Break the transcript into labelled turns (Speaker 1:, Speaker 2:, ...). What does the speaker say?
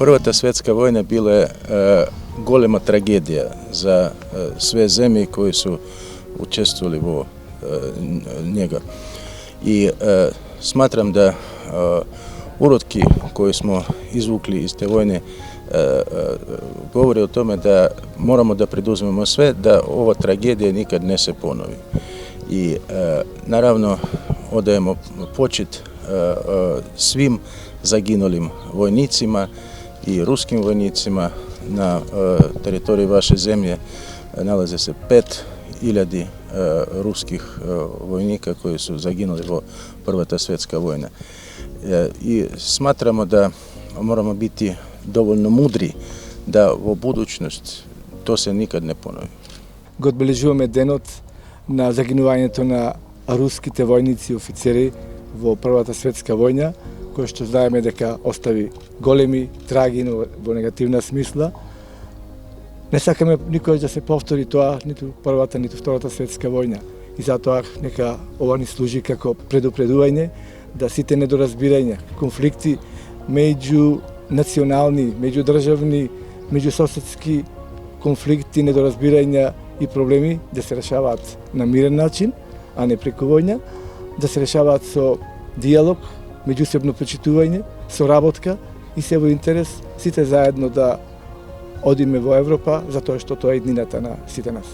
Speaker 1: Prvата svetska vojna bila je golema tragedija za sve zemlje koje su učestvovali u njega. I smatram da urodki koje smo izvukli iz te vojne govore o tome da moramo da preduzmemo sve da ova tragedija nikad ne se ponovi. I naravno odajemo počet svim zaginulim vojnicima i ruskim vojnicima. Na teritoriji vaše zemlje nalaze se 5.000 ruskih vojnika koji su zaginuli u Prvata svjetska vojna. I smatramo da moramo biti dovoljno mudri da u budućnost to se nikad не понови.
Speaker 2: Го одбележуваме денот на загинувањето на руските војници и офицери во Првата светска војна, кој што знаеме дека остави големи траги во негативна смисла. Не сакаме никој да се повтори тоа, ниту Првата, ниту Втората светска војна. И затоа нека ова ни служи како предупредување да сите недоразбирања, конфликти меѓу национални, меѓудржавни, меѓусоседски конфликти, недоразбирања и проблеми да се решаваат на мирен начин, а не преку војна, да се решаваат со диалог, меѓусебно почитување, соработка и се во интерес сите заедно да одиме во Европа, затоа што тоа е иднината на сите нас.